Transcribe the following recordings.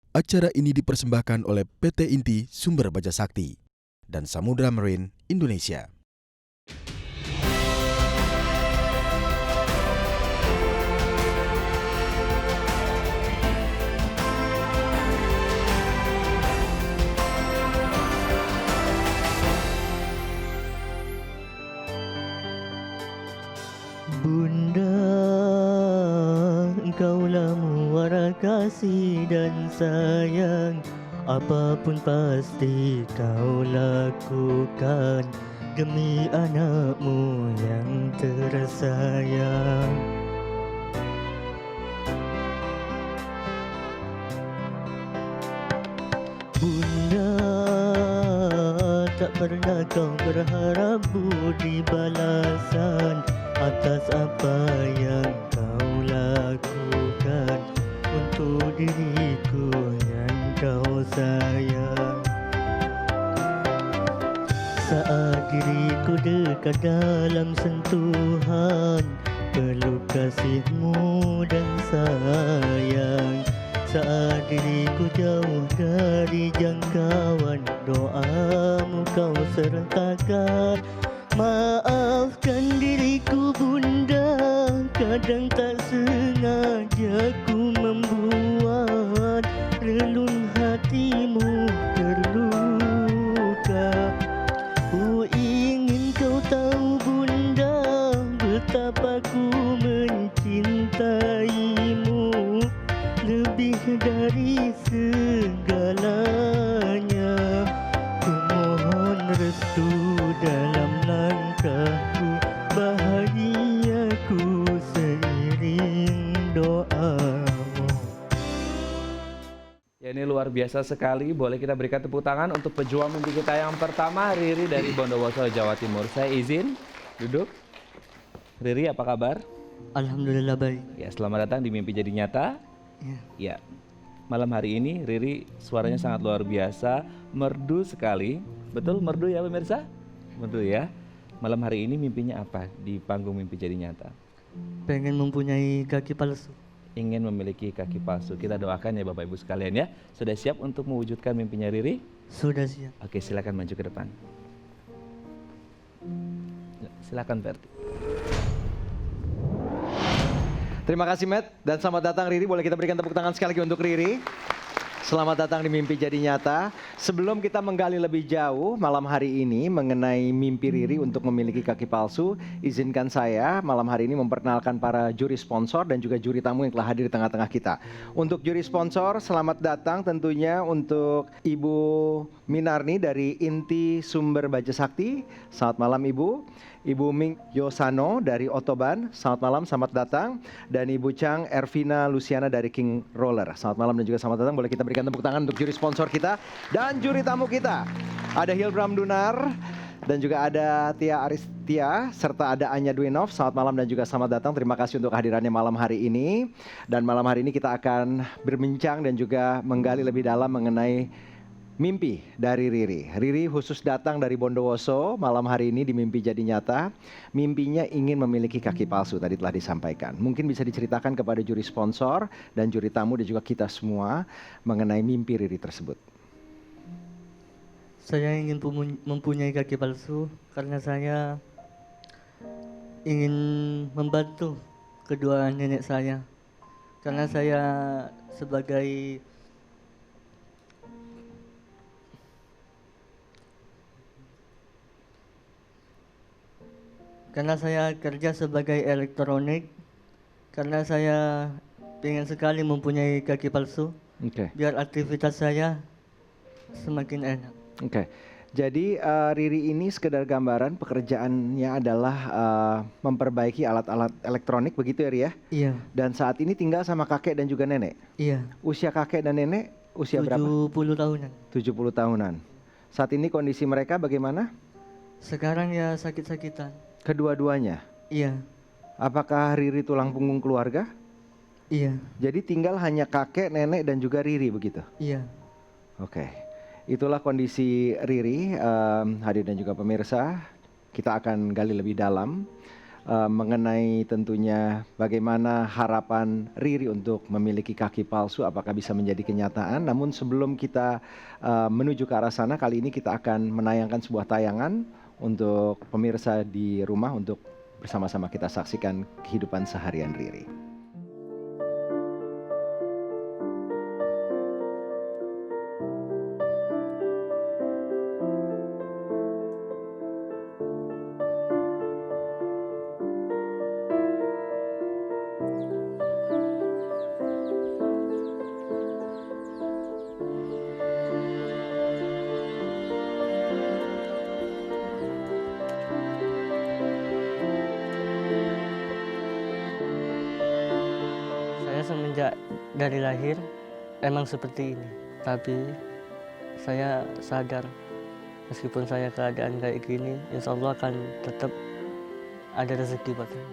Acara ini dipersembahkan oleh PT Inti Sumber Baja Sakti dan Samudra Marine Indonesia. Bunda, engkaulah muara kasih dan sayang. Apapun pasti kau lakukan demi anakmu yang tersayang. Bunda, tak pernah kau berharap budi balasan atas apa yang kau lakukan untuk diriku yang kau sayang. Saat diriku dekat dalam sentuhan, peluk kasihmu dan sayang. Saat diriku jauh dari jangkauan, doamu kau sertakan. Maafkan diriku bunda, kadang tak sengaja ku membuat relung hatimu terluka. Ku ingin kau tahu bunda, betapa ku mencintaimu lebih dari segalanya. Ku mohon restu dalam langkahku, bahagiaku seiring doamu. Ya, ini luar biasa sekali. Boleh kita berikan tepuk tangan untuk pejuang mimpi kita yang pertama, Riri dari Bondowoso, Jawa Timur. Saya izin duduk. Riri, apa kabar? Alhamdulillah baik. Ya, selamat datang di Mimpi Jadi Nyata. Ya, malam hari ini Riri suaranya sangat luar biasa, merdu sekali. Betul, merdu ya pemirsa? Merdu ya. Malam hari ini mimpinya apa di panggung Mimpi Jadi Nyata? Pengen mempunyai kaki palsu. Ingin memiliki kaki palsu. Kita doakan ya Bapak Ibu sekalian ya. Sudah siap untuk mewujudkan mimpinya Riri? Sudah siap. Oke, silakan maju ke depan. Silakan Ferdi. Terima kasih Matt dan selamat datang Riri. Boleh kita berikan tepuk tangan sekali lagi untuk Riri. Selamat datang di Mimpi Jadi Nyata. Sebelum kita menggali lebih jauh malam hari ini mengenai mimpi Riri untuk memiliki kaki palsu, izinkan saya malam hari ini memperkenalkan para juri sponsor dan juga juri tamu yang telah hadir di tengah-tengah kita. Untuk juri sponsor, selamat datang tentunya untuk Ibu Minarni dari Inti Sumber Baja Sakti. Selamat malam Ibu. Ibu Ming Yosano dari Otoban, selamat malam, selamat datang. Dan Ibu Chang Ervina Luciana dari King Roller, selamat malam dan juga selamat datang. Boleh kita berikan tepuk tangan untuk juri sponsor kita dan juri tamu kita. Ada Hilbram Dunar dan juga ada Tia Aristia serta ada Anya Dwinov, selamat malam dan juga selamat datang. Terima kasih untuk kehadirannya malam hari ini. Dan malam hari ini kita akan berbincang dan juga menggali lebih dalam mengenai mimpi dari Riri. Riri khusus datang dari Bondowoso malam hari ini di Mimpi Jadi Nyata. Mimpinya ingin memiliki kaki palsu, tadi telah disampaikan. Mungkin bisa diceritakan kepada juri sponsor dan juri tamu dan juga kita semua mengenai mimpi Riri tersebut. Saya ingin mempunyai kaki palsu karena saya ingin membantu kedua nenek saya. Karena saya sebagai Karena saya kerja sebagai elektronik, karena saya ingin sekali mempunyai kaki palsu, biar aktivitas saya semakin enak. Jadi Riri ini sekedar gambaran, pekerjaannya adalah memperbaiki alat-alat elektronik begitu ya Ri ya? Iya. Dan saat ini tinggal sama kakek dan juga nenek? Iya. Usia kakek dan nenek usia berapa? 70 tahunan. 70 tahunan. Saat ini kondisi mereka bagaimana? Sekarang ya sakit-sakitan. Kedua-duanya? Iya. Apakah Riri tulang punggung keluarga? Iya. Jadi tinggal hanya kakek, nenek dan juga Riri begitu? Iya. Oke. Itulah kondisi Riri, hadir dan juga pemirsa. Kita akan gali lebih dalam. mengenai tentunya bagaimana harapan Riri untuk memiliki kaki palsu, apakah bisa menjadi kenyataan. Namun sebelum kita menuju ke arah sana, kali ini kita akan menayangkan sebuah tayangan untuk pemirsa di rumah untuk bersama-sama kita saksikan kehidupan seharian Riri. Saya semenjak dari lahir emang seperti ini, tapi saya sadar meskipun saya keadaan kayak gini, insya Allah akan tetap ada rezeki buat saya.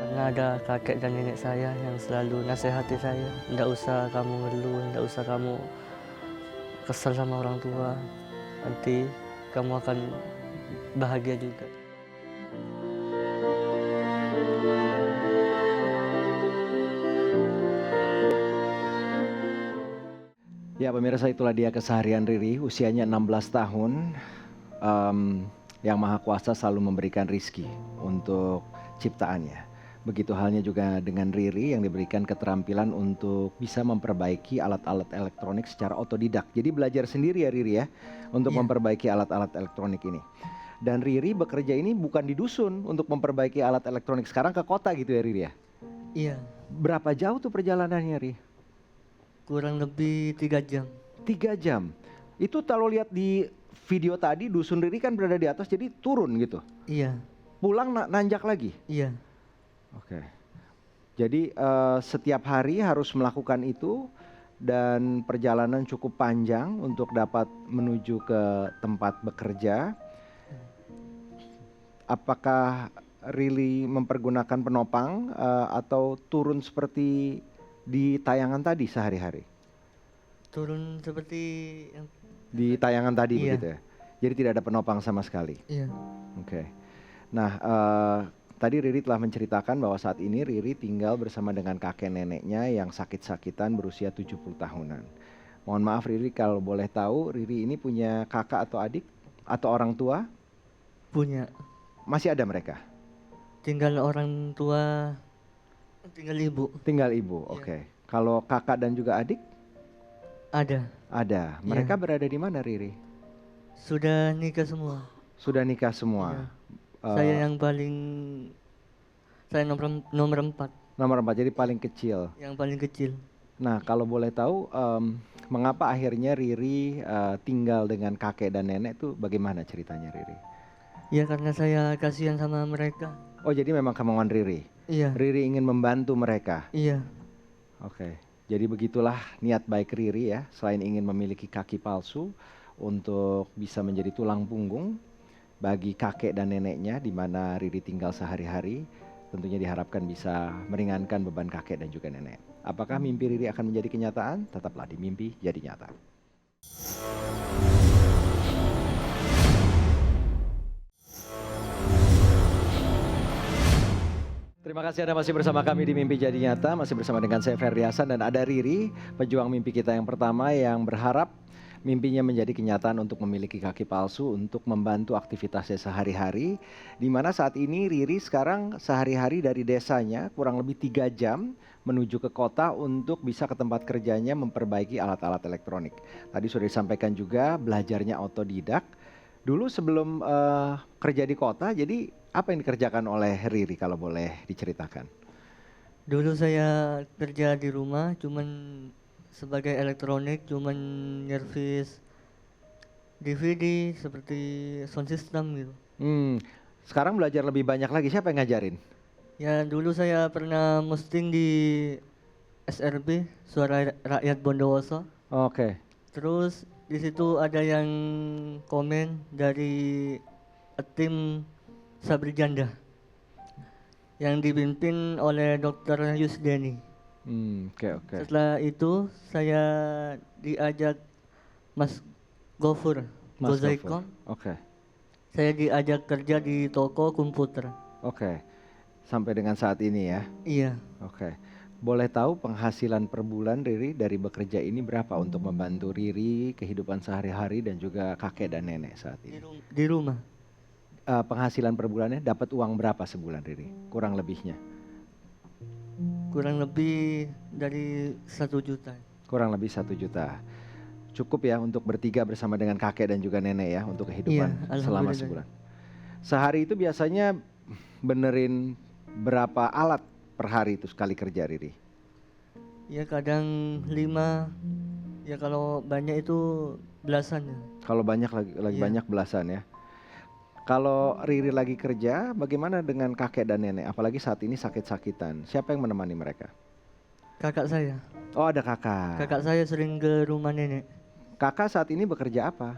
Karena ada kakek dan nenek saya yang selalu nasihati saya, nggak usah kamu ngeluh, nggak usah kamu kesal sama orang tua, nanti kamu akan bahagia juga. Ya pemirsa, itulah dia keseharian Riri, usianya 16 tahun. Yang Maha Kuasa selalu memberikan rizki untuk ciptaannya. Begitu halnya juga dengan Riri yang diberikan keterampilan untuk bisa memperbaiki alat-alat elektronik secara otodidak. Jadi belajar sendiri ya Riri ya, untuk memperbaiki alat-alat elektronik ini. Dan Riri bekerja ini bukan di dusun untuk memperbaiki alat elektronik, sekarang ke kota gitu ya Riri ya? Iya, Berapa jauh tuh perjalanannya Riri? kurang lebih 3 jam. 3 jam. Itu kalau lihat di video tadi, dusun Riri kan berada di atas, jadi turun gitu. Iya, Pulang nanjak lagi. iya, Oke. Jadi setiap hari harus melakukan itu dan perjalanan cukup panjang untuk dapat menuju ke tempat bekerja. Apakah Riri mempergunakan penopang atau turun seperti di tayangan tadi sehari-hari? turun seperti yang Di tayangan tadi Iya. begitu ya? Jadi tidak ada penopang sama sekali? iya. Oke. Nah, tadi Riri telah menceritakan bahwa saat ini Riri tinggal bersama dengan kakek neneknya yang sakit-sakitan berusia 70 tahunan. Mohon maaf Riri, kalau boleh tahu Riri ini punya kakak atau adik atau orang tua? Punya, Masih ada mereka? tinggal orang tua, tinggal ibu. Tinggal ibu, Iya. oke. Kalau kakak dan juga adik? Ada, Ada. Mereka berada di mana Riri? sudah nikah semua. Sudah nikah semua? Iya. Saya yang paling, saya nomor 4, Nomor 4, jadi paling kecil. yang paling kecil. Nah, kalau boleh tahu, mengapa akhirnya Riri tinggal dengan kakek dan nenek tuh bagaimana ceritanya Riri? Ya karena saya kasihan sama mereka. Oh, jadi memang kemauan Riri? Iya, Riri ingin membantu mereka? iya, Oke, jadi begitulah niat baik Riri ya, selain ingin memiliki kaki palsu untuk bisa menjadi tulang punggung bagi kakek dan neneknya di mana Riri tinggal sehari-hari, tentunya diharapkan bisa meringankan beban kakek dan juga nenek. Apakah mimpi Riri akan menjadi kenyataan? Tetaplah di Mimpi Jadi Nyata. Terima kasih Anda masih bersama kami di Mimpi Jadi Nyata, masih bersama dengan saya Ferdi Hasan dan ada Riri, pejuang mimpi kita yang pertama yang berharap mimpinya menjadi kenyataan untuk memiliki kaki palsu untuk membantu aktivitasnya sehari-hari. Di mana saat ini Riri sekarang sehari-hari dari desanya kurang lebih 3 jam menuju ke kota untuk bisa ke tempat kerjanya memperbaiki alat-alat elektronik. Tadi sudah disampaikan juga belajarnya otodidak. Dulu sebelum kerja di kota, jadi apa yang dikerjakan oleh Riri kalau boleh diceritakan? dulu saya kerja di rumah, cuman sebagai elektronik, cuman nyervis DVD seperti sound system gitu. Sekarang belajar lebih banyak lagi, siapa yang ngajarin? Ya dulu saya pernah posting di SRB, Suara Rakyat Bondowoso. Oke. Terus di situ ada yang komen dari tim Sabri Janda yang dipimpin oleh Dr. Yusdeni. Oke. Setelah itu saya diajak Mas Gofur Mas Gozaikom. Oke. Saya diajak kerja di toko komputer. Oke. Sampai dengan saat ini ya. Iya. Oke. Boleh tahu penghasilan per bulan Riri dari bekerja ini berapa untuk membantu Riri kehidupan sehari-hari dan juga kakek dan nenek saat ini? Di rumah. Penghasilan per bulannya dapat uang berapa sebulan Riri? Kurang lebihnya? Kurang lebih dari 1 juta. Kurang lebih 1 juta. Cukup ya untuk bertiga bersama dengan kakek dan juga nenek ya untuk kehidupan Iya, selama alhamdulillah. sebulan. Sehari itu biasanya benerin berapa alat per hari itu sekali kerja Riri? Ya kadang 5, ya kalau banyak itu belasan ya. Kalau banyak lagi Iya. banyak belasan ya. Kalau Riri lagi kerja, bagaimana dengan kakek dan nenek? Apalagi saat ini sakit-sakitan. Siapa yang menemani mereka? Kakak saya. Oh, ada kakak. Kakak saya sering ke rumah nenek. Kakak saat ini bekerja apa?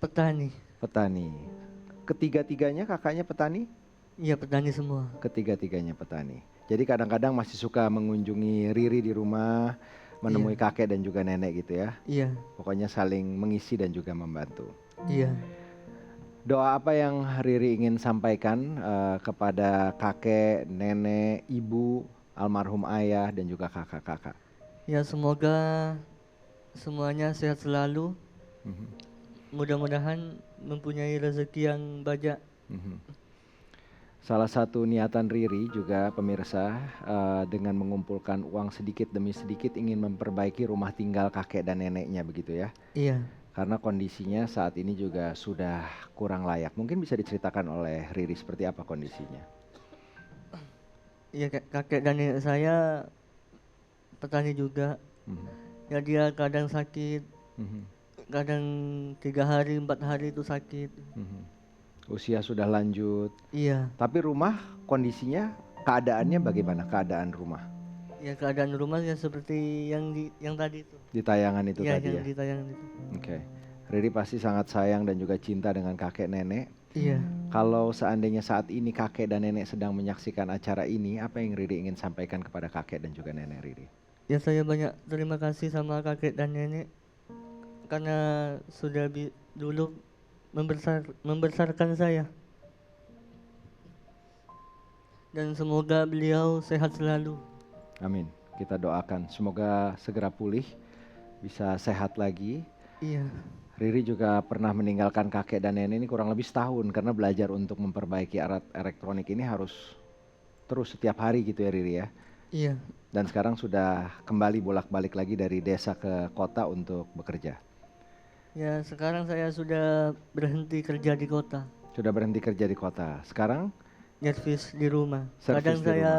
Petani. Petani. Ketiga-tiganya kakaknya petani? Iya, petani semua. Ketiga-tiganya petani. Jadi kadang-kadang masih suka mengunjungi Riri di rumah, menemui kakek dan juga nenek gitu ya. Iya. Pokoknya saling mengisi dan juga membantu. Iya. Doa apa yang Riri ingin sampaikan kepada kakek, nenek, ibu, almarhum ayah dan juga kakak-kakak? Ya semoga semuanya sehat selalu. Mhm, Mudah-mudahan mempunyai rezeki yang banyak. mhm. Salah satu niatan Riri juga pemirsa dengan mengumpulkan uang sedikit demi sedikit ingin memperbaiki rumah tinggal kakek dan neneknya begitu ya. Iya. Karena kondisinya saat ini juga sudah kurang layak. Mungkin bisa diceritakan oleh Riri seperti apa kondisinya? Iya, kakek dan nenek saya petani juga. Mhm, Ya dia kadang sakit, mhm, kadang 3 hari, 4 hari itu sakit. mhm. Usia sudah lanjut. Iya. Tapi rumah kondisinya, keadaannya bagaimana keadaan rumah? Ya keadaan rumah ya seperti yang tadi itu. Di tayangan itu Iya, tadi yang ya? di tayangan itu. Oke. Riri pasti sangat sayang dan juga cinta dengan kakek nenek. Iya. Kalau seandainya saat ini kakek dan nenek sedang menyaksikan acara ini, apa yang Riri ingin sampaikan kepada kakek dan juga nenek Riri? Ya saya banyak terima kasih sama kakek dan nenek karena sudah dulu membesarkan saya. Dan semoga beliau sehat selalu. Amin. Kita doakan semoga segera pulih, bisa sehat lagi. Iya. Riri juga pernah meninggalkan kakek dan nenek ini kurang lebih setahun karena belajar untuk memperbaiki alat elektronik ini harus terus setiap hari gitu ya Riri ya. Iya. Dan sekarang sudah kembali bolak-balik lagi dari desa ke kota untuk bekerja. Ya sekarang saya sudah berhenti kerja di kota. Sudah berhenti kerja di kota. Sekarang Servis di rumah. Servis Kadang di saya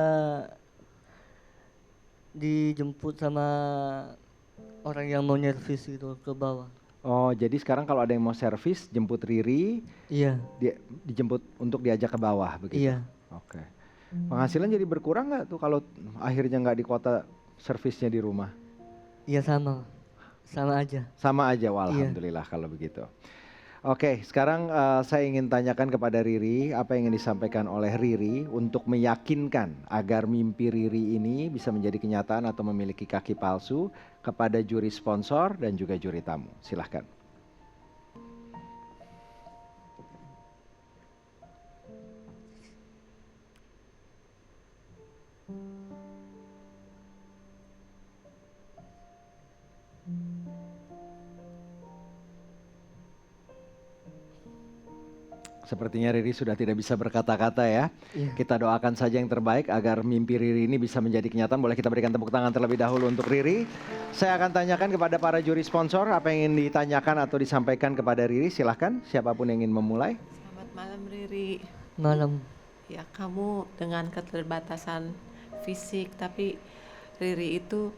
dijemput sama orang yang mau nyervis gitu ke bawah. oh jadi sekarang kalau ada yang mau servis jemput Riri, Iya. dijemput untuk diajak ke bawah begitu. Iya. Oke. Penghasilan jadi berkurang nggak tuh kalau akhirnya nggak di kota, servisnya di rumah? Iya sama. Sama aja. Sama aja, wah, alhamdulillah kalau begitu. Oke, sekarang saya ingin tanyakan kepada Riri, apa yang ingin disampaikan oleh Riri untuk meyakinkan agar mimpi Riri ini bisa menjadi kenyataan atau memiliki kaki palsu kepada juri sponsor dan juga juri tamu. Silahkan. Sepertinya Riri sudah tidak bisa berkata-kata ya. Iya. Kita doakan saja yang terbaik agar mimpi Riri ini bisa menjadi kenyataan. Boleh kita berikan tepuk tangan terlebih dahulu untuk Riri. Saya akan tanyakan kepada para juri sponsor apa yang ingin ditanyakan atau disampaikan kepada Riri. Silahkan, siapapun yang ingin memulai. Selamat malam Riri. Malam. Ya kamu dengan keterbatasan fisik tapi Riri itu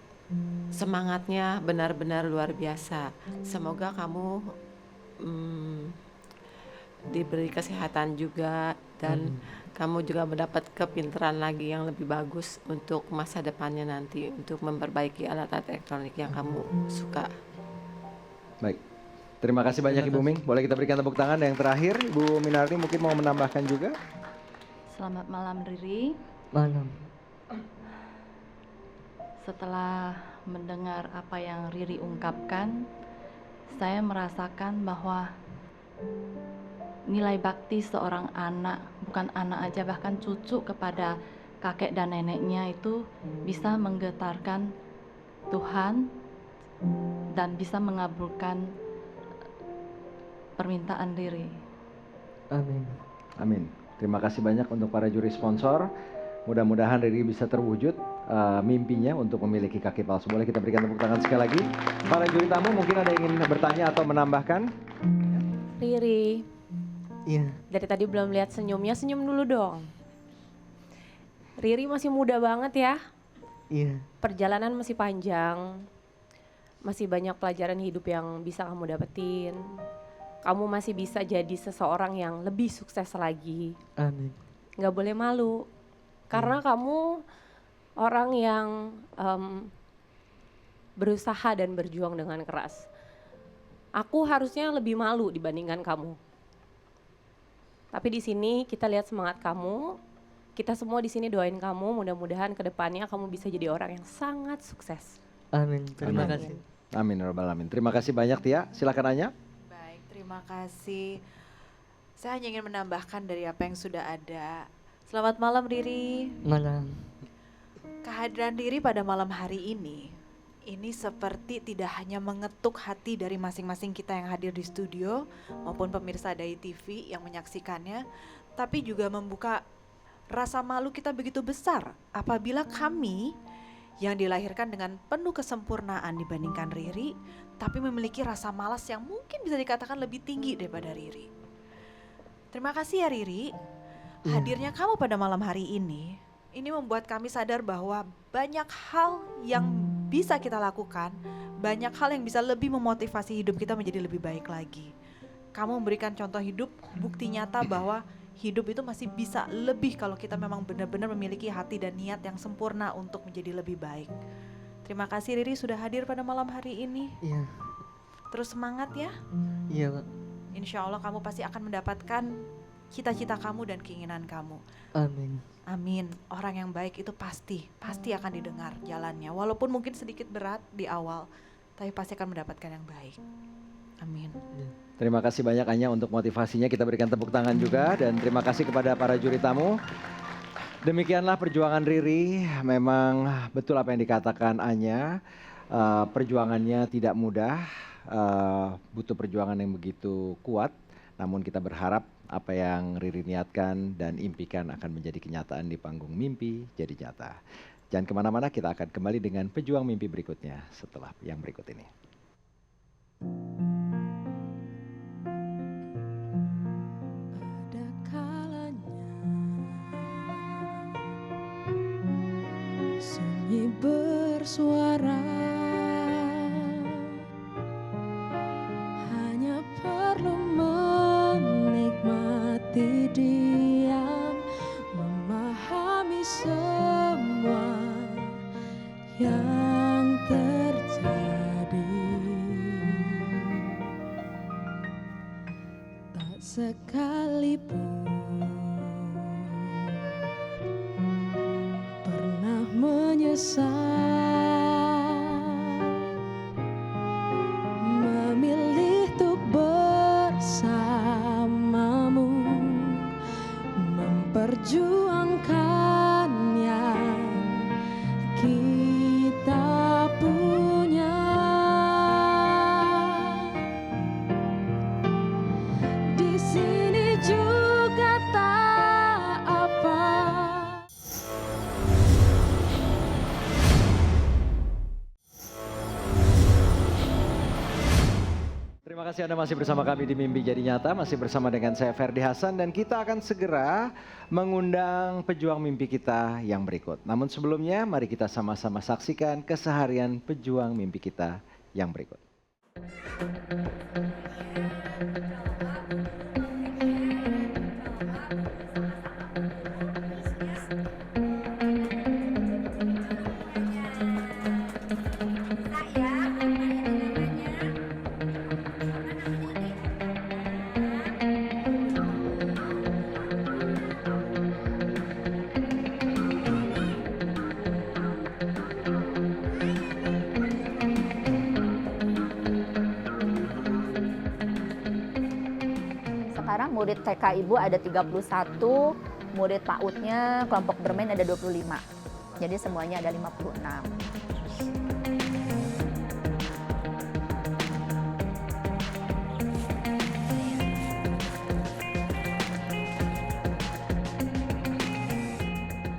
semangatnya benar-benar luar biasa. Semoga kamu diberi kesehatan juga dan kamu juga mendapat kepintaran lagi yang lebih bagus untuk masa depannya nanti untuk memperbaiki alat-alat elektronik yang kamu suka. Baik. Terima kasih banyak Ibu Ming. Boleh kita berikan tepuk tangan. Yang terakhir, Ibu Minarti mungkin mau menambahkan juga. Selamat malam Riri. Malam. Setelah mendengar apa yang Riri ungkapkan, saya merasakan bahwa nilai bakti seorang anak, bukan anak aja, bahkan cucu kepada kakek dan neneknya itu bisa menggetarkan Tuhan dan bisa mengabulkan permintaan Riri. Amin. Amin. Terima kasih banyak untuk para juri sponsor. Mudah-mudahan Riri bisa terwujud mimpinya untuk memiliki kaki palsu. Boleh kita berikan tepuk tangan sekali lagi. Para juri tamu mungkin ada yang ingin bertanya atau menambahkan? Riri, Iya. dari tadi belum lihat senyumnya, senyum dulu dong. Riri masih muda banget ya, Iya. perjalanan masih panjang, masih banyak pelajaran hidup yang bisa kamu dapetin. Kamu masih bisa jadi seseorang yang lebih sukses lagi. Amin. Gak boleh malu, karena kamu orang yang berusaha dan berjuang dengan keras. Aku harusnya lebih malu dibandingkan kamu. Tapi di sini kita lihat semangat kamu. Kita semua di sini doain kamu. Mudah-mudahan kedepannya kamu bisa jadi orang yang sangat sukses. Amin. Terima Amin. kasih. Amin. Rabbal alamin. Terima kasih banyak Tia. Silakan Anya. Baik, terima kasih. Saya hanya ingin menambahkan dari apa yang sudah ada. Selamat malam Riri. Malam. Kehadiran Riri pada malam hari ini seperti tidak hanya mengetuk hati dari masing-masing kita yang hadir di studio maupun pemirsa Dai TV yang menyaksikannya, tapi juga membuka rasa malu kita begitu besar apabila kami yang dilahirkan dengan penuh kesempurnaan dibandingkan Riri, tapi memiliki rasa malas yang mungkin bisa dikatakan lebih tinggi daripada Riri. Terima kasih ya Riri, hadirnya kamu pada malam hari ini membuat kami sadar bahwa banyak hal yang bisa kita lakukan, banyak hal yang bisa lebih memotivasi hidup kita menjadi lebih baik lagi. Kamu memberikan contoh hidup, bukti nyata bahwa hidup itu masih bisa lebih kalau kita memang benar-benar memiliki hati dan niat yang sempurna untuk menjadi lebih baik. Terima kasih Riri sudah hadir pada malam hari ini. Iya. Terus semangat ya. Iya, Pak. Insya Allah kamu pasti akan mendapatkan cita-cita kamu dan keinginan kamu. Amin. Amin. Orang yang baik itu pasti akan didengar jalannya. Walaupun mungkin sedikit berat di awal, tapi pasti akan mendapatkan yang baik. Amin. Terima kasih banyak Anya untuk motivasinya. Kita berikan tepuk tangan juga dan terima kasih kepada para juri tamu. Demikianlah perjuangan Riri. Memang betul apa yang dikatakan Anya. Perjuangannya tidak mudah, butuh perjuangan yang begitu kuat. Namun kita berharap apa yang Riri niatkan dan impikan akan menjadi kenyataan di panggung Mimpi Jadi Nyata. Jangan kemana-mana, kita akan kembali dengan pejuang mimpi berikutnya setelah yang berikut ini. Ada kalanya sunyi bersuara, hanya perlu menikmati diam, memahami semua yang terjadi. Tak sekalipun pernah menyesal memilih untuk bersamamu, memperjuangkan yang kita punya. Di sini juga tak apa. Terima kasih Anda masih bersama kami di Mimpi Jadi Nyata, masih bersama dengan saya Ferdi Hasan dan kita akan segera mengundang pejuang mimpi kita yang berikut. Namun sebelumnya mari kita sama-sama saksikan keseharian pejuang mimpi kita yang berikut. murid TK Ibu ada 31, murid PAUD-nya kelompok bermain ada 25. Jadi semuanya ada 56.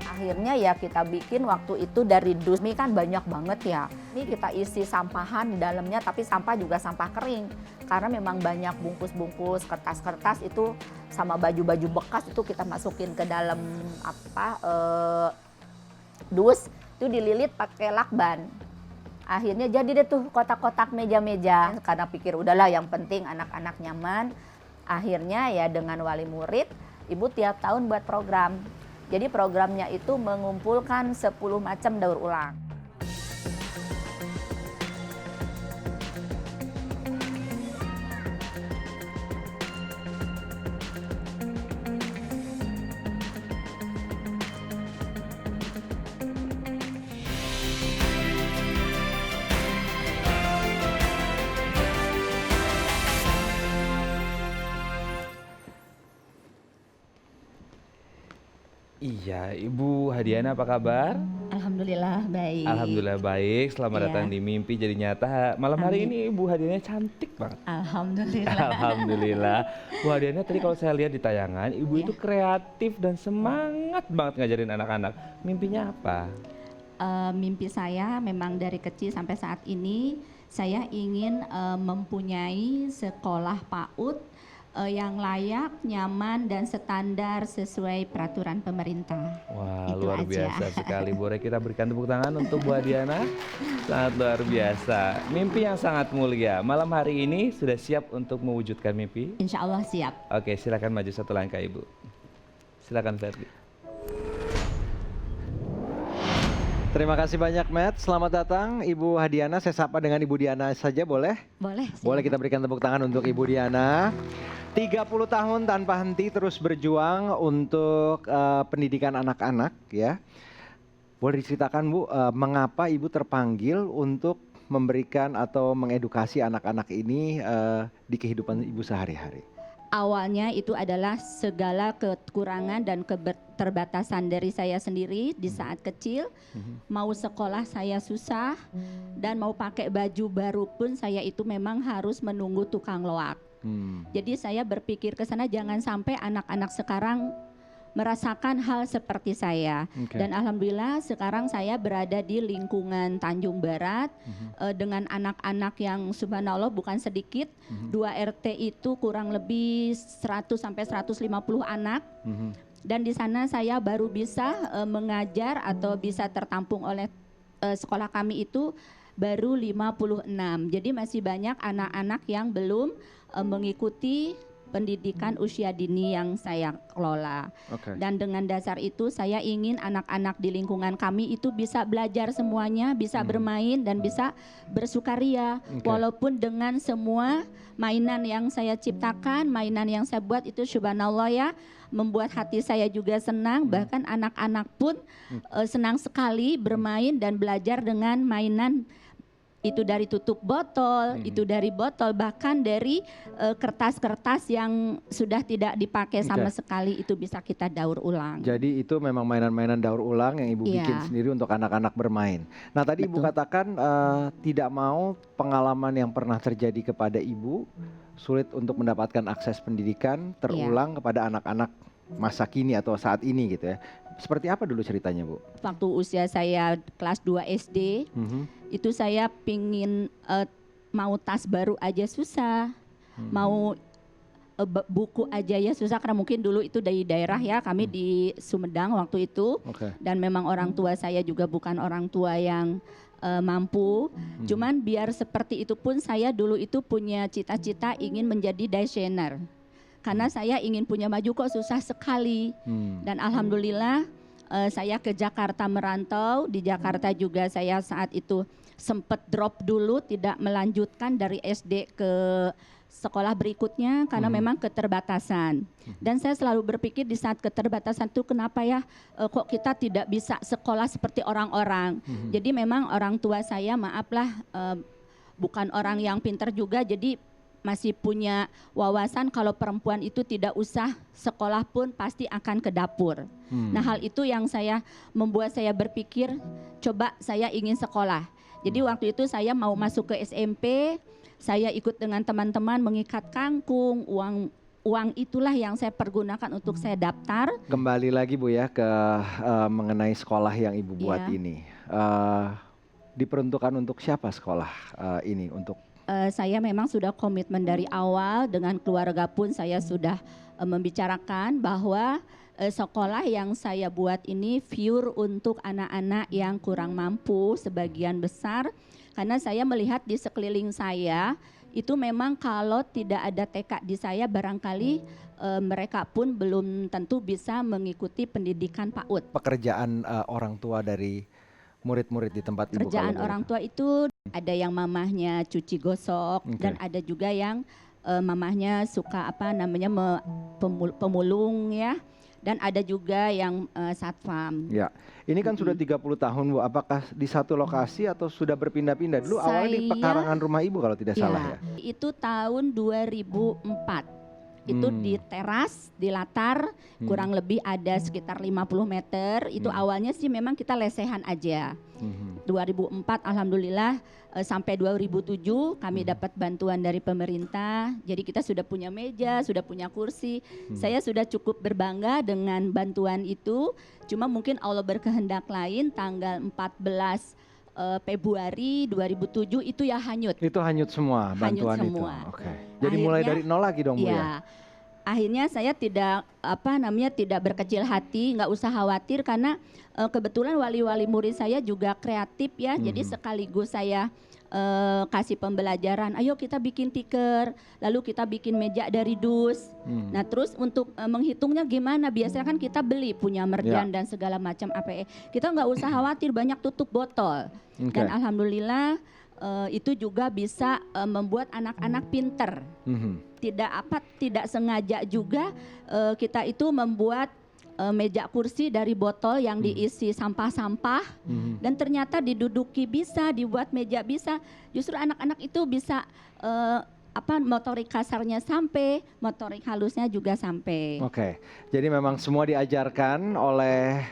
Akhirnya ya kita bikin waktu itu dari dus, ini kan banyak banget ya. Ini kita isi sampahan di dalamnya, tapi sampah juga sampah kering. Karena memang banyak bungkus-bungkus, kertas-kertas itu sama baju-baju bekas itu kita masukin ke dalam dus, itu dililit pakai lakban. Akhirnya jadi deh tuh kotak-kotak meja-meja. Karena pikir udahlah yang penting anak-anak nyaman. Akhirnya ya dengan wali murid, Ibu tiap tahun buat program. Jadi programnya itu mengumpulkan 10 macam daur ulang. Iya, Ibu Hadiana apa kabar? Alhamdulillah baik. Alhamdulillah baik. Selamat Iya. datang di Mimpi Jadi Nyata. Malam hari Amin. ini Ibu Hadiana cantik banget. Alhamdulillah. Alhamdulillah. Bu Hadiana tadi kalau saya lihat di tayangan, Ibu Iya. itu kreatif dan semangat banget ngajarin anak-anak. Mimpinya apa? Mimpi saya memang dari kecil sampai saat ini saya ingin mempunyai sekolah PAUD yang layak, nyaman dan standar sesuai peraturan pemerintah. Wah, Itu luar aja. biasa sekali. Boleh kita berikan tepuk tangan untuk Bu Hadiana? Sangat luar biasa. Mimpi yang sangat mulia. Malam hari ini sudah siap untuk mewujudkan mimpi? Insya Allah siap. Oke, silakan maju satu langkah Ibu. Silakan Ferdi. Terima kasih banyak Matt. Selamat datang Ibu Hadiana. Saya sapa dengan Ibu Diana saja boleh? Boleh. Boleh kita berikan tepuk tangan untuk Ibu Diana. 30 tahun tanpa henti terus berjuang untuk pendidikan anak-anak ya. Boleh diceritakan Bu, mengapa Ibu terpanggil untuk memberikan atau mengedukasi anak-anak ini di kehidupan Ibu sehari-hari? Awalnya itu adalah segala kekurangan dan keterbatasan dari saya sendiri di saat kecil. Mau sekolah saya susah dan mau pakai baju baru pun saya itu memang harus menunggu tukang loak. Jadi saya berpikir ke sana jangan sampai anak-anak sekarang merasakan hal seperti saya. Dan alhamdulillah sekarang saya berada di lingkungan Tanjung Barat dengan anak-anak yang subhanallah bukan sedikit. 2 RT itu kurang lebih 100 sampai 150 anak. Dan di sana saya baru bisa mengajar atau bisa tertampung oleh sekolah kami itu baru 56. Jadi masih banyak anak-anak yang belum mengikuti pendidikan usia dini yang saya kelola. Dan dengan dasar itu saya ingin anak-anak di lingkungan kami itu bisa belajar semuanya, bisa bermain dan bisa bersukaria. Walaupun dengan semua mainan yang saya ciptakan, mainan yang saya buat itu subhanallah ya, membuat hati saya juga senang. Bahkan anak-anak pun senang sekali bermain dan belajar dengan mainan. Itu dari tutup botol, itu dari botol, bahkan dari kertas-kertas yang sudah tidak dipakai sama sekali itu bisa kita daur ulang. Jadi itu memang mainan-mainan daur ulang yang Ibu bikin sendiri untuk anak-anak bermain. Nah tadi Ibu katakan tidak mau pengalaman yang pernah terjadi kepada Ibu sulit untuk mendapatkan akses pendidikan terulang kepada anak-anak masa kini atau saat ini gitu ya. Seperti apa dulu ceritanya Bu? Waktu usia saya kelas 2 SD, itu saya pingin mau tas baru aja susah, mau buku aja ya susah karena mungkin dulu itu dari daerah ya, kami di Sumedang waktu itu. Dan memang orang tua saya juga bukan orang tua yang mampu. Cuman biar seperti itu pun saya dulu itu punya cita-cita ingin menjadi desainer. Karena saya ingin punya baju kok susah sekali. Dan alhamdulillah saya ke Jakarta merantau. Di Jakarta juga saya saat itu sempat drop dulu, tidak melanjutkan dari SD ke sekolah berikutnya karena memang keterbatasan. Dan saya selalu berpikir di saat keterbatasan itu kenapa ya kok kita tidak bisa sekolah seperti orang-orang. Jadi memang orang tua saya maaflah bukan orang yang pintar juga, jadi masih punya wawasan kalau perempuan itu tidak usah sekolah pun pasti akan ke dapur. Nah hal itu yang membuat saya berpikir coba saya ingin sekolah. Jadi waktu itu saya mau masuk ke SMP, saya ikut dengan teman-teman mengikat kangkung, uang itulah yang saya pergunakan untuk saya daftar. Kembali lagi Bu ya ke mengenai sekolah yang Ibu buat ini. Diperuntukkan untuk siapa sekolah ini? Untuk saya memang sudah komitmen dari awal, dengan keluarga pun saya sudah membicarakan bahwa sekolah yang saya buat ini pure untuk anak-anak yang kurang mampu sebagian besar, karena saya melihat di sekeliling saya itu memang kalau tidak ada tekad di saya barangkali mereka pun belum tentu bisa mengikuti pendidikan PAUD. Pekerjaan orang tua dari murid-murid di tempat Ibu. Kerjaan orang tua itu ada yang mamahnya cuci gosok, dan ada juga yang mamahnya suka pemulung ya, dan ada juga yang satpam. Ya, ini kan sudah 30 tahun Bu, apakah di satu lokasi atau sudah berpindah-pindah? Dulu awalnya di pekarangan rumah Ibu kalau tidak salah ya? Itu tahun 2004. Itu di teras, di latar, kurang lebih ada sekitar 50 meter. Itu awalnya sih memang kita lesehan aja. 2004 alhamdulillah sampai 2007 kami dapat bantuan dari pemerintah. Jadi kita sudah punya meja, sudah punya kursi. Saya sudah cukup berbangga dengan bantuan itu. Cuma mungkin Allah berkehendak lain, tanggal 14 Februari 2007 itu ya hanyut. Itu hanyut semua bantuan hanyut semua. Itu. Oke. Jadi mulai dari nol lagi dong Bu ya? Akhirnya saya tidak tidak berkecil hati, nggak usah khawatir karena kebetulan wali-wali murid saya juga kreatif ya. Jadi sekaligus saya kasih pembelajaran, ayo kita bikin tikar, lalu kita bikin meja dari dus. Nah terus untuk menghitungnya gimana? Biasanya kan kita beli punya merjan dan segala macam APE. Kita nggak usah khawatir banyak tutup botol. Dan alhamdulillah itu juga bisa membuat anak-anak pinter. Tidak sengaja juga kita itu membuat meja kursi dari botol yang diisi sampah-sampah, dan ternyata diduduki bisa, dibuat meja bisa. Justru anak-anak itu bisa motorik kasarnya sampai, motorik halusnya juga sampai. Oke, jadi memang semua diajarkan oleh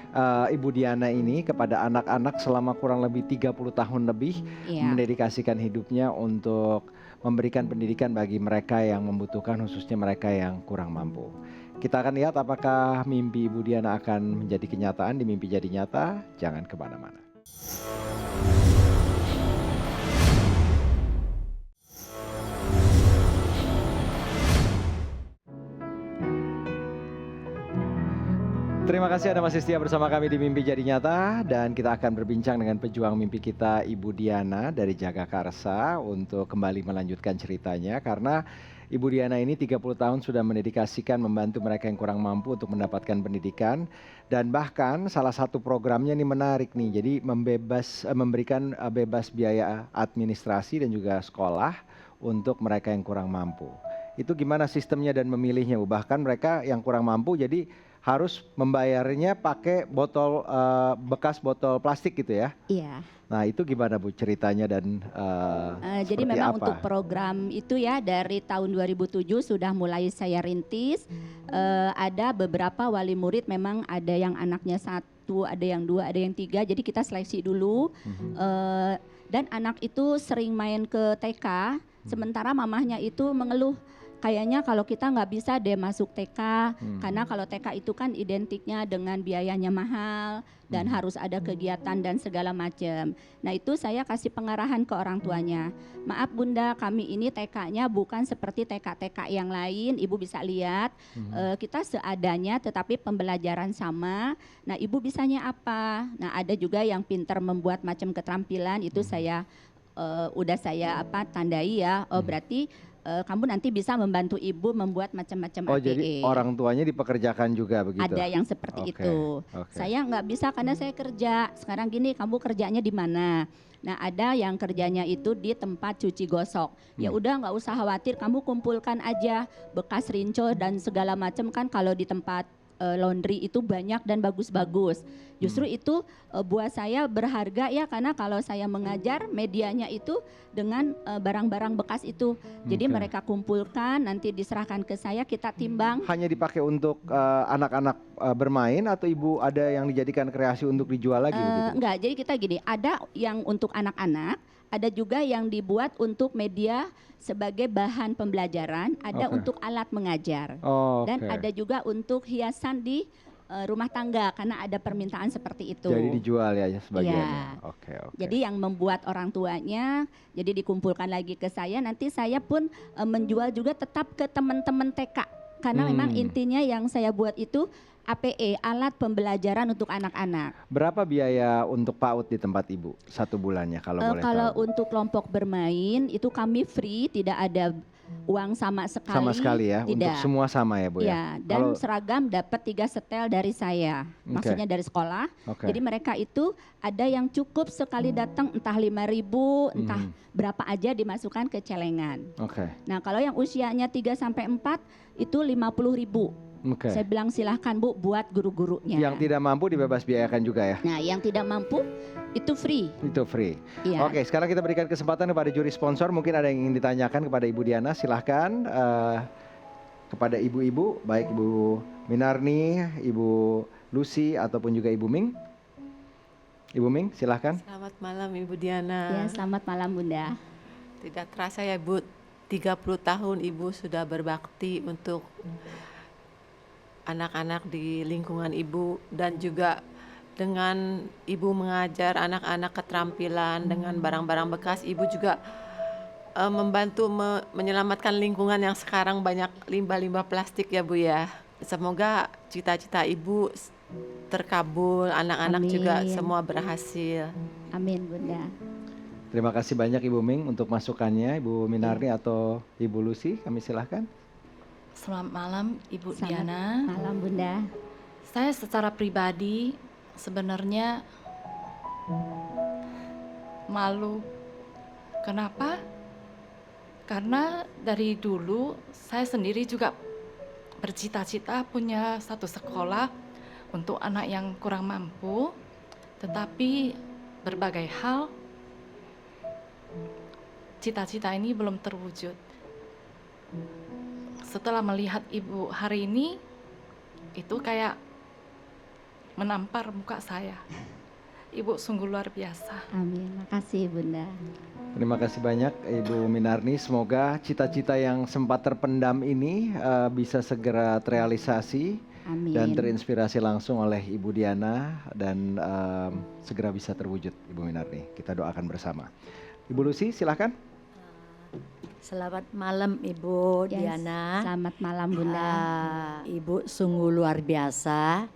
Ibu Diana ini kepada anak-anak selama kurang lebih 30 tahun lebih, mendedikasikan hidupnya untuk memberikan pendidikan bagi mereka yang membutuhkan, khususnya mereka yang kurang mampu. Kita akan lihat apakah mimpi Ibu Diana akan menjadi kenyataan di Mimpi Jadi Nyata. Jangan kemana-mana. Terima kasih Anda masih setia bersama kami di Mimpi Jadi Nyata, dan kita akan berbincang dengan pejuang mimpi kita Ibu Diana dari Jagakarsa untuk kembali melanjutkan ceritanya, karena Ibu Diana ini 30 tahun sudah mendedikasikan membantu mereka yang kurang mampu untuk mendapatkan pendidikan, dan bahkan salah satu programnya ini menarik nih, jadi memberikan bebas biaya administrasi dan juga sekolah untuk mereka yang kurang mampu. Itu gimana sistemnya dan memilihnya Bu? Bahkan mereka yang kurang mampu jadi harus membayarnya pakai botol bekas botol plastik gitu ya? Iya. Nah itu gimana Bu ceritanya dan jadi memang apa? Untuk program itu ya dari tahun 2007 sudah mulai saya rintis. Ada beberapa wali murid memang ada yang anaknya 1, ada yang 2, ada yang 3. Jadi kita seleksi dulu. Dan anak itu sering main ke TK, sementara mamahnya itu mengeluh. Kayaknya kalau kita nggak bisa deh masuk TK, karena kalau TK itu kan identiknya dengan biayanya mahal dan harus ada kegiatan dan segala macam. Nah itu saya kasih pengarahan ke orang tuanya. Maaf Bunda, kami ini TK-nya bukan seperti TK-TK yang lain, Ibu bisa lihat. Kita seadanya tetapi pembelajaran sama. Nah Ibu bisanya apa? Nah ada juga yang pintar membuat macam keterampilan, itu saya udah saya tandai ya. Oh berarti kamu nanti bisa membantu ibu membuat macam-macam APE. Oh jadi orang tuanya dipekerjakan juga begitu? Ada yang seperti itu. Saya nggak bisa karena saya kerja. Sekarang gini, kamu kerjanya di mana? Nah ada yang kerjanya itu di tempat cuci gosok. Ya udah nggak usah khawatir, kamu kumpulkan aja bekas rinco dan segala macam kan kalau di tempat laundry itu banyak dan bagus-bagus. Justru itu buat saya berharga ya, karena kalau saya mengajar medianya itu dengan barang-barang bekas itu. Jadi mereka kumpulkan, nanti diserahkan ke saya, kita timbang. Hanya dipakai untuk anak-anak bermain atau Ibu ada yang dijadikan kreasi untuk dijual lagi begitu? Enggak, jadi kita gini, ada yang untuk anak-anak, ada juga yang dibuat untuk media sebagai bahan pembelajaran, ada untuk alat mengajar. Dan ada juga untuk hiasan di rumah tangga karena ada permintaan seperti itu. Jadi dijual ya sebagiannya. Iya. Oke. Jadi yang membuat orang tuanya, jadi dikumpulkan lagi ke saya, nanti saya pun menjual juga tetap ke teman-teman TK. Karena memang intinya yang saya buat itu APE, alat pembelajaran untuk anak-anak. Berapa biaya untuk PAUD di tempat Ibu satu bulannya kalau boleh Kalau tahu? untuk kelompok bermain itu kami free, tidak ada uang sama sekali. Sama sekali ya, tidak. untuk semua sama ya Bu ya? Ya, dan seragam dapat 3 setel dari saya, maksudnya dari sekolah. Jadi mereka itu ada yang cukup sekali datang entah 5.000, entah berapa aja dimasukkan ke celengan. Nah kalau yang usianya 3 sampai 4 itu 50.000. Saya bilang silahkan Bu buat guru-gurunya. Yang tidak mampu dibebas biayakan juga ya? Nah yang tidak mampu itu free. Itu free. Iya. Oke, sekarang kita berikan kesempatan kepada juri sponsor. Mungkin ada yang ingin ditanyakan kepada Ibu Diana. Silahkan kepada ibu-ibu, baik Ibu Minarni, Ibu Lucy ataupun juga Ibu Ming. Ibu Ming, silahkan. Selamat malam Ibu Diana. Ya, selamat malam Bunda. Tidak terasa ya Bu, 30 tahun Ibu sudah berbakti untuk anak-anak di lingkungan Ibu, dan juga dengan Ibu mengajar anak-anak keterampilan dengan barang-barang bekas, Ibu juga membantu menyelamatkan lingkungan yang sekarang banyak limbah-limbah plastik ya Bu ya. Semoga cita-cita Ibu terkabul, anak-anak juga semua berhasil. Amin Bunda. Terima kasih banyak Ibu Ming untuk masukannya. Ibu Minarni atau Ibu Lucy, kami silahkan. Selamat malam Ibu Selamat Diana. malam Bunda. Saya secara pribadi sebenarnya malu. Kenapa? Karena dari dulu saya sendiri juga bercita-cita punya satu sekolah untuk anak yang kurang mampu, tetapi berbagai hal cita-cita ini belum terwujud. Setelah melihat Ibu hari ini, itu kayak menampar muka saya. Ibu sungguh luar biasa. Amin, makasih Bunda. Terima kasih banyak Ibu Minarni. Semoga cita-cita yang sempat terpendam ini bisa segera terrealisasi. Amin. Dan terinspirasi langsung oleh Ibu Diana dan segera bisa terwujud Ibu Minarni. Kita doakan bersama. Ibu Lucy, silahkan. Selamat malam Ibu Diana. Selamat malam Bunda. Ibu sungguh luar biasa.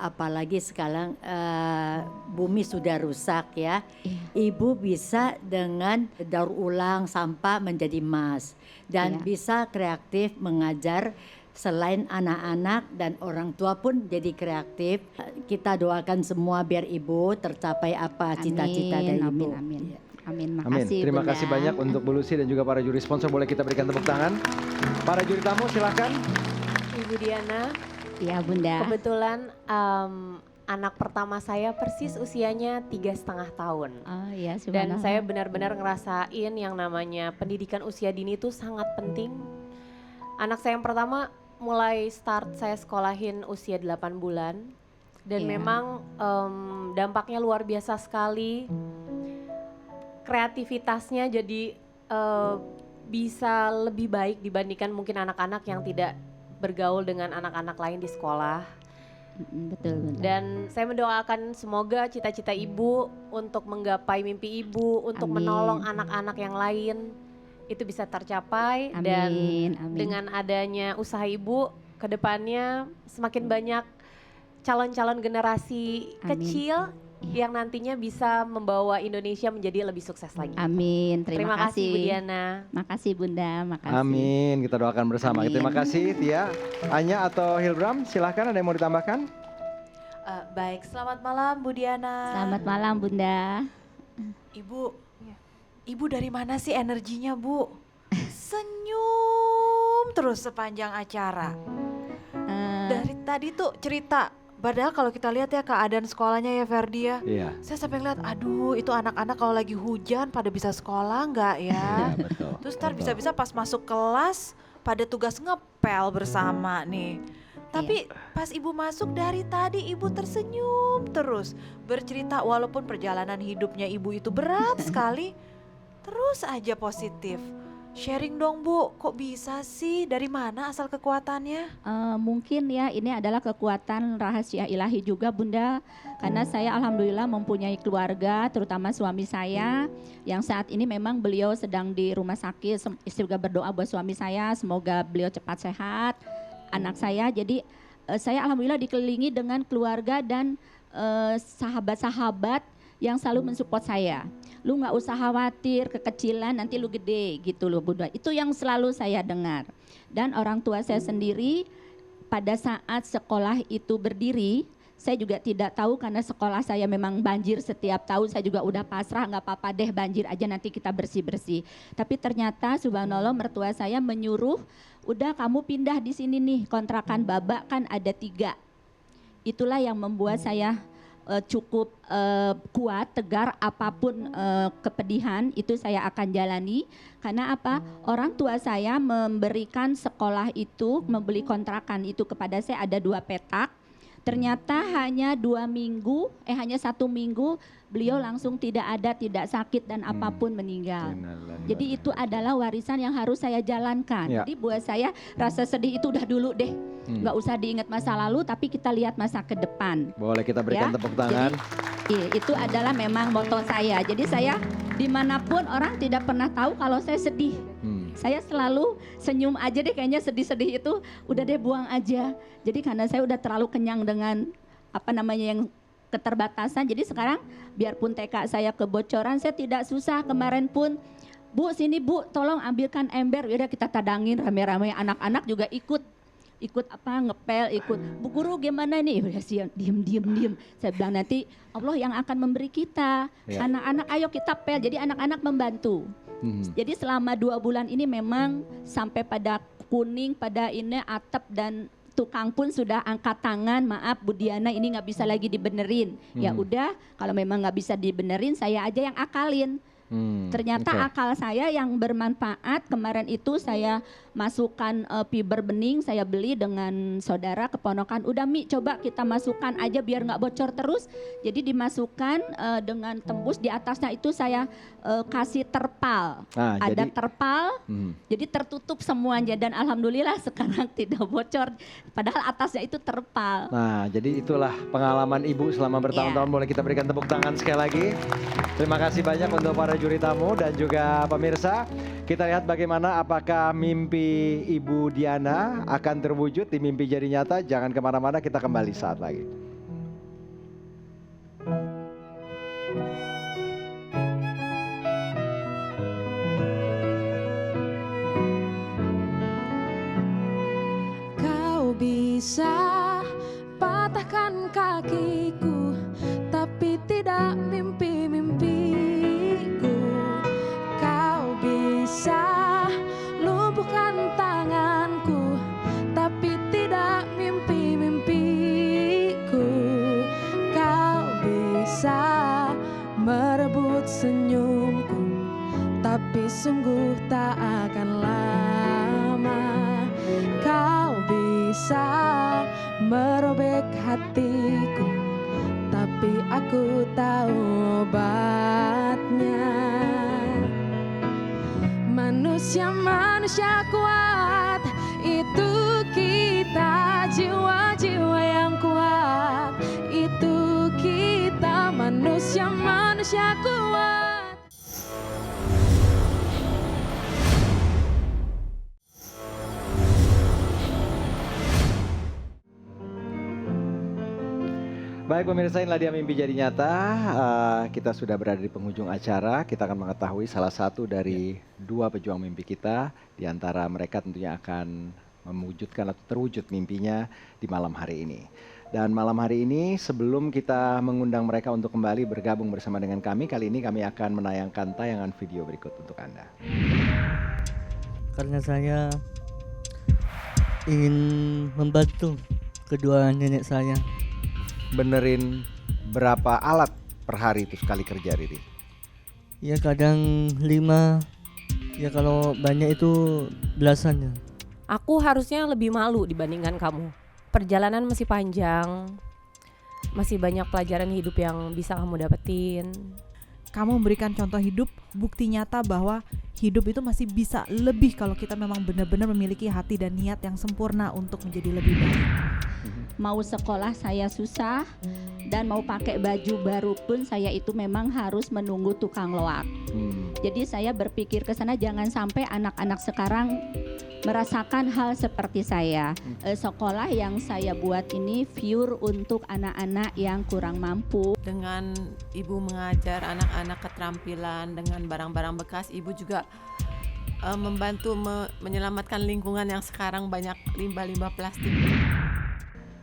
Apalagi sekarang bumi sudah rusak ya. Ibu bisa dengan daur ulang sampah menjadi emas. Dan bisa kreatif mengajar selain anak-anak dan orang tua pun jadi kreatif. Kita doakan semua biar Ibu tercapai apa cita-cita dari Ibu. Amin. Amin, Amin. makasih Terima Bunda. kasih banyak untuk Bu Lucy dan juga para juri sponsor. Boleh kita berikan tepuk tangan. Para juri tamu silahkan. Ibu Diana. Iya Bunda. Kebetulan anak pertama saya persis usianya 3,5 tahun. Oh iya, Dan subhanallah. saya benar-benar ngerasain yang namanya pendidikan usia dini itu sangat penting. Anak saya yang pertama mulai start saya sekolahin usia 8 bulan. Dan memang dampaknya luar biasa sekali. Kreativitasnya jadi bisa lebih baik dibandingkan mungkin anak-anak yang tidak bergaul dengan anak-anak lain di sekolah. Betul Bunda. Dan saya mendoakan semoga cita-cita Ibu untuk menggapai mimpi Ibu, untuk Amin. menolong anak-anak yang lain itu bisa tercapai. Amin, Dan amin. dengan adanya usaha Ibu ke depannya semakin banyak calon-calon generasi Amin. kecil yang nantinya bisa membawa Indonesia menjadi lebih sukses lagi. Amin. Terima kasih Bu Diana. Makasih Bunda, makasih. Amin. Kita doakan bersama. Amin. Terima kasih Tia. Anya atau Hilbram, silahkan ada yang mau ditambahkan? Baik, selamat malam Bu Diana. Selamat malam Bunda. Ibu dari mana sih energinya Bu? Senyum terus sepanjang acara. dari tadi tuh cerita. Padahal kalau kita lihat ya keadaan sekolahnya ya Ferdi ya. Iya. Saya sampai ngeliat, aduh itu anak-anak kalau lagi hujan pada bisa sekolah nggak ya? Iya, betul. Terus ntar bisa-bisa pas masuk kelas pada tugas ngepel bersama nih. Tapi pas ibu masuk dari tadi ibu tersenyum terus. Bercerita walaupun perjalanan hidupnya ibu itu berat sekali. Terus aja positif. Sharing dong Bu, kok bisa sih? Dari mana asal kekuatannya? Mungkin ya ini adalah kekuatan rahasia ilahi juga Bunda, karena saya alhamdulillah mempunyai keluarga, terutama suami saya yang saat ini memang beliau sedang di rumah sakit. Istri juga berdoa buat suami saya, semoga beliau cepat sehat. Anak saya, jadi saya alhamdulillah dikelilingi dengan keluarga dan sahabat-sahabat yang selalu mensupport saya. Lu nggak usah khawatir kekecilan, nanti lu gede gitu loh Bunda. Itu yang selalu saya dengar. Dan orang tua saya sendiri pada saat sekolah itu berdiri, saya juga tidak tahu karena sekolah saya memang banjir setiap tahun. Saya juga udah pasrah, nggak apa-apa deh banjir aja nanti kita bersih-bersih. Tapi ternyata subhanallah mertua saya menyuruh, udah kamu pindah di sini nih, kontrakan babak kan ada 3. Itulah yang membuat saya cukup kuat, tegar, apapun kepedihan itu saya akan jalani. Karena apa? Orang tua saya memberikan sekolah itu, membeli kontrakan itu kepada saya ada 2 petak. Ternyata hanya 1 minggu beliau langsung tidak ada, tidak sakit dan apapun meninggal. Jadi itu adalah warisan yang harus saya jalankan. Ya. Jadi buat saya rasa sedih itu udah dulu deh. Nggak usah diingat masa lalu tapi kita lihat masa ke depan. Boleh kita berikan tepuk tangan. Jadi, itu adalah memang moto saya. Jadi saya dimanapun orang tidak pernah tahu kalau saya sedih. Saya selalu senyum aja deh, kayaknya sedih-sedih itu udah deh buang aja. Jadi karena saya udah terlalu kenyang dengan yang keterbatasan. Jadi sekarang biarpun TK saya kebocoran, saya tidak susah. Kemarin pun, Bu sini Bu tolong ambilkan ember, udah kita tadangin rame-rame, anak-anak juga ikut ngepel, ikut Bu Guru gimana nih, udah siap diem. Saya bilang nanti Allah yang akan memberi kita, anak-anak ayo kita pel, jadi anak-anak membantu. Jadi selama 2 bulan ini memang sampai pada kuning, pada ini atap dan tukang pun sudah angkat tangan, maaf Bu Diana ini nggak bisa lagi dibenerin. Ya udah kalau memang nggak bisa dibenerin saya aja yang akalin. Ternyata akal saya yang bermanfaat. Kemarin itu saya masukkan fiber bening, saya beli dengan saudara keponakan. Udah Mi coba kita masukkan aja biar nggak bocor terus. Jadi dimasukkan dengan tembus, di atasnya itu saya kasih terpal. Ada terpal, jadi tertutup semuanya dan alhamdulillah sekarang tidak bocor. Padahal atasnya itu terpal. Nah jadi itulah pengalaman Ibu selama bertahun-tahun. Boleh kita berikan tepuk tangan sekali lagi. Terima kasih banyak untuk para juri tamu dan juga pemirsa. Kita lihat bagaimana apakah mimpi Ibu Diana akan terwujud di Mimpi Jadi Nyata. Jangan kemana-mana, kita kembali saat lagi. Kau bisa patahkan kakiku, tapi tidak mimpi-mimpiku. Kau bisa lumpuhkan tanganku, tapi tidak mimpi-mimpiku. Kau bisa merebut senyumku, tapi sungguh tak akan lama. Kau bisa merobek hatiku, tapi aku tahu obatnya. Manusia kuat, itu kita. Jiwa-jiwa yang kuat, itu kita. Manusia kuat. Baik pemirsa, inilah dia Mimpi Jadi Nyata. Kita sudah berada di penghujung acara. Kita akan mengetahui salah satu dari 2 pejuang mimpi kita. Di antara mereka tentunya akan mewujudkan atau terwujud mimpinya di malam hari ini. Dan malam hari ini sebelum kita mengundang mereka untuk kembali bergabung bersama dengan kami, kali ini kami akan menayangkan tayangan video berikut untuk Anda. Karena saya ingin membantu kedua nenek saya. Benerin berapa alat per hari itu sekali kerja, Riri? Ya kadang 5, ya kalau banyak itu belasan ya. Aku harusnya lebih malu dibandingkan kamu. Perjalanan masih panjang, masih banyak pelajaran hidup yang bisa kamu dapetin. Kamu memberikan contoh hidup, bukti nyata bahwa hidup itu masih bisa lebih kalau kita memang benar-benar memiliki hati dan niat yang sempurna untuk menjadi lebih baik. Mau sekolah saya susah, dan mau pakai baju baru pun saya itu memang harus menunggu tukang loak. Jadi saya berpikir ke sana, jangan sampai anak-anak sekarang merasakan hal seperti saya. Sekolah yang saya buat ini pure untuk anak-anak yang kurang mampu. Dengan ibu mengajar anak-anak keterampilan dengan barang-barang bekas, ibu juga membantu menyelamatkan lingkungan yang sekarang banyak limbah-limbah plastik.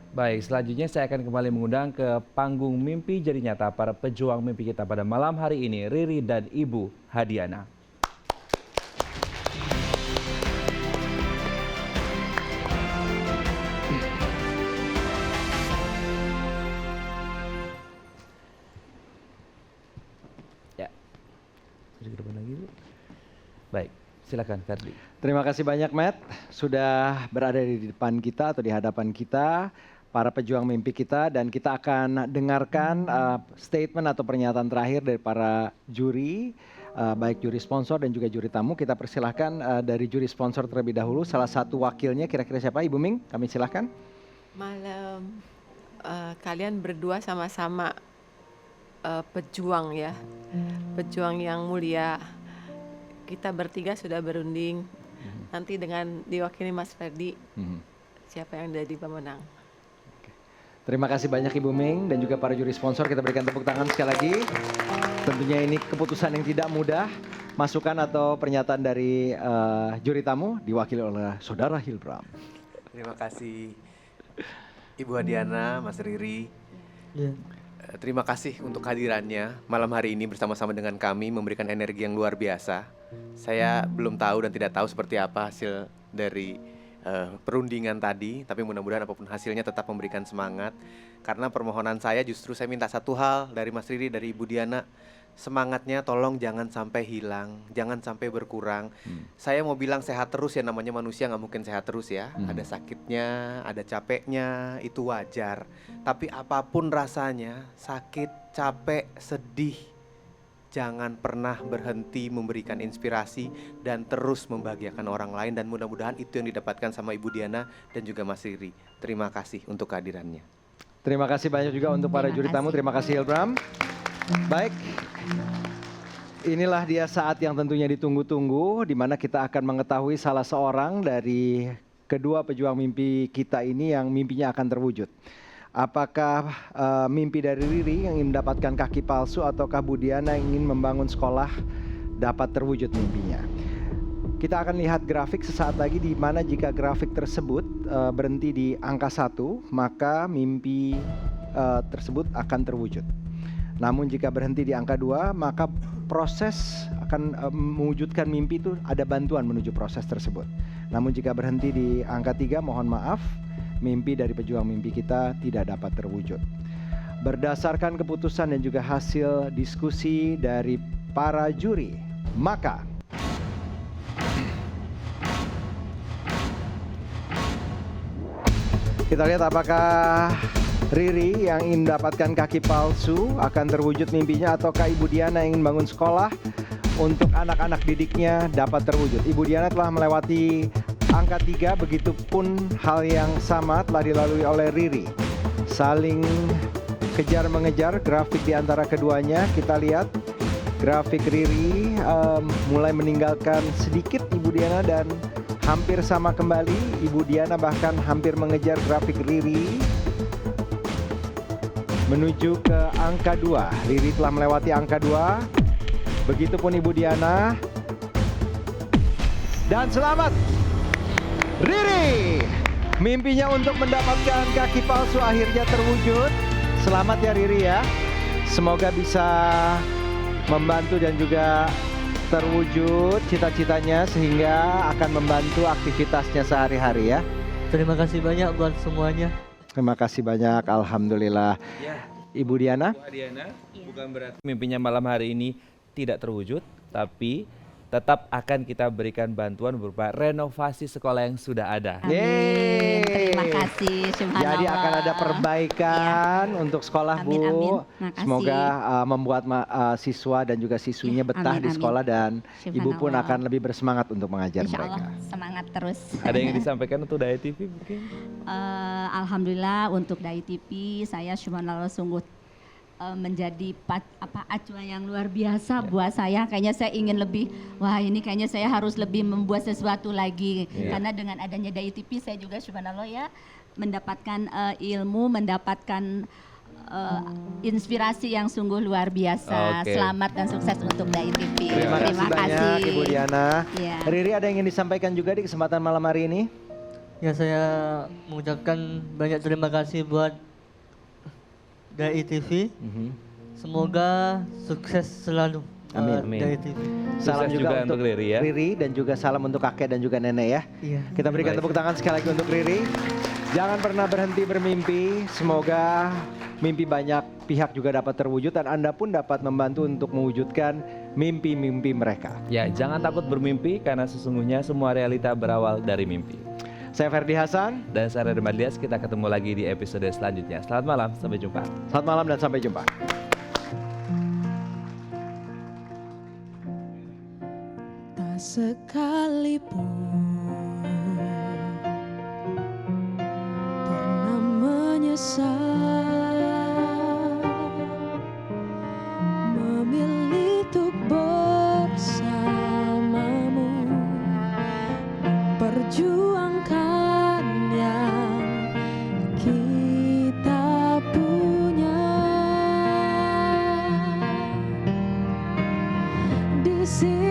Baik, selanjutnya saya akan kembali mengundang ke panggung Mimpi Jadi Nyata para pejuang mimpi kita pada malam hari ini, Riri dan Ibu Hadiana. Ya, ke depan lagi, Bu. Baik, silakan Ferdi. Terima kasih banyak, Matt, sudah berada di depan kita atau di hadapan kita, para pejuang mimpi kita, dan kita akan dengarkan statement atau pernyataan terakhir dari para juri, baik juri sponsor dan juga juri tamu. Kita persilahkan dari juri sponsor terlebih dahulu, salah satu wakilnya kira-kira siapa? Ibu Ming, kami silahkan. Malam kalian berdua sama-sama pejuang ya, pejuang yang mulia. Kita bertiga sudah berunding, nanti dengan diwakili Mas Ferdi, siapa yang jadi pemenang. Terima kasih banyak Ibu Ming dan juga para juri sponsor. Kita berikan tepuk tangan sekali lagi. Tentunya ini keputusan yang tidak mudah. Masukan atau pernyataan dari juri tamu diwakili oleh Saudara Hilbram. Terima kasih Ibu Hadiana, Mas Riri. Terima kasih untuk kehadirannya malam hari ini bersama-sama dengan kami, memberikan energi yang luar biasa. Saya belum tahu dan tidak tahu seperti apa hasil dari perundingan tadi, tapi mudah-mudahan apapun hasilnya tetap memberikan semangat. Karena permohonan saya justru saya minta satu hal dari Mas Riri, dari Ibu Diana, semangatnya tolong jangan sampai hilang, jangan sampai berkurang. Saya mau bilang sehat terus ya, namanya manusia nggak mungkin sehat terus ya. Ada sakitnya, ada capeknya, itu wajar. Tapi apapun rasanya, sakit, capek, sedih, jangan pernah berhenti memberikan inspirasi dan terus membahagiakan orang lain, dan mudah-mudahan itu yang didapatkan sama Ibu Diana dan juga Mas Riri. Terima kasih untuk kehadirannya. Terima kasih banyak juga untuk para juri tamu. Terima kasih Hilbram. Baik, inilah dia saat yang tentunya ditunggu-tunggu, di mana kita akan mengetahui salah seorang dari kedua pejuang mimpi kita ini yang mimpinya akan terwujud. Apakah mimpi dari Riri yang ingin mendapatkan kaki palsu, ataukah Bu Diana yang ingin membangun sekolah dapat terwujud mimpinya? Kita akan lihat grafik sesaat lagi, di mana jika grafik tersebut berhenti di angka 1, maka mimpi tersebut akan terwujud. Namun jika berhenti di angka 2, maka proses akan mewujudkan mimpi itu ada bantuan menuju proses tersebut. Namun jika berhenti di angka 3, mohon maaf, mimpi dari pejuang mimpi kita tidak dapat terwujud. Berdasarkan keputusan dan juga hasil diskusi dari para juri, maka kita lihat apakah Riri yang ingin mendapatkan kaki palsu akan terwujud mimpinya, ataukah Ibu Diana yang ingin bangun sekolah untuk anak-anak didiknya dapat terwujud. Ibu Diana telah melewati angka 3, begitupun hal yang sama telah dilalui oleh Riri. Saling kejar-mengejar grafik di antara keduanya. Kita lihat grafik Riri mulai meninggalkan sedikit Ibu Diana dan hampir sama kembali. Ibu Diana bahkan hampir mengejar grafik Riri menuju ke angka 2. Riri telah melewati angka 2. Begitupun Ibu Diana. Dan selamat Riri, mimpinya untuk mendapatkan kaki palsu akhirnya terwujud. Selamat ya Riri ya. Semoga bisa membantu dan juga terwujud cita-citanya sehingga akan membantu aktivitasnya sehari-hari ya. Terima kasih banyak buat semuanya. Terima kasih banyak, alhamdulillah. Ya. Ibu Diana? Bu Adiana, bukan berarti mimpinya malam hari ini tidak terwujud, tapi tetap akan kita berikan bantuan berupa renovasi sekolah yang sudah ada. Amin. Terima kasih. Subhanallah. Jadi akan ada perbaikan untuk sekolah, Amin, Bu. amin. Makasih. Semoga membuat siswa dan juga siswinya betah amin, di amin. sekolah dan Ibu pun Subhanallah. akan lebih bersemangat untuk mengajar Insya mereka. Allah semangat terus. Ada yang disampaikan untuk Daya TV mungkin? Alhamdulillah untuk Dai TV saya subhanallah sungguh menjadi acuan yang luar biasa buat saya. Kayaknya saya ingin lebih, wah ini kayaknya saya harus lebih membuat sesuatu lagi. Karena dengan adanya Dai TV saya juga subhanallah ya mendapatkan ilmu, mendapatkan inspirasi yang sungguh luar biasa. Selamat dan sukses untuk Dai TV. Terima kasih banyak Ibu Diana. Ya. Riri, ada yang ingin disampaikan juga di kesempatan malam hari ini? Ya, saya mengucapkan banyak terima kasih buat Dai TV. Semoga sukses selalu. Amin. Dai TV. Salam Sukses juga untuk Riri ya. Riri dan juga salam untuk kakek dan juga nenek ya. Iya. Kita berikan tepuk tangan sekali lagi untuk Riri. Jangan pernah berhenti bermimpi. Semoga mimpi banyak pihak juga dapat terwujud dan Anda pun dapat membantu untuk mewujudkan mimpi-mimpi mereka. Ya, jangan takut bermimpi karena sesungguhnya semua realita berawal dari mimpi. Saya Ferdi Hasan. Dan saya Radha Madlias, kita ketemu lagi di episode selanjutnya. Selamat malam, sampai jumpa. Selamat malam dan sampai jumpa. Tak sekalipun pernah menyesal memilih untuk bersamamu memperjuangkan yang kita punya di sini.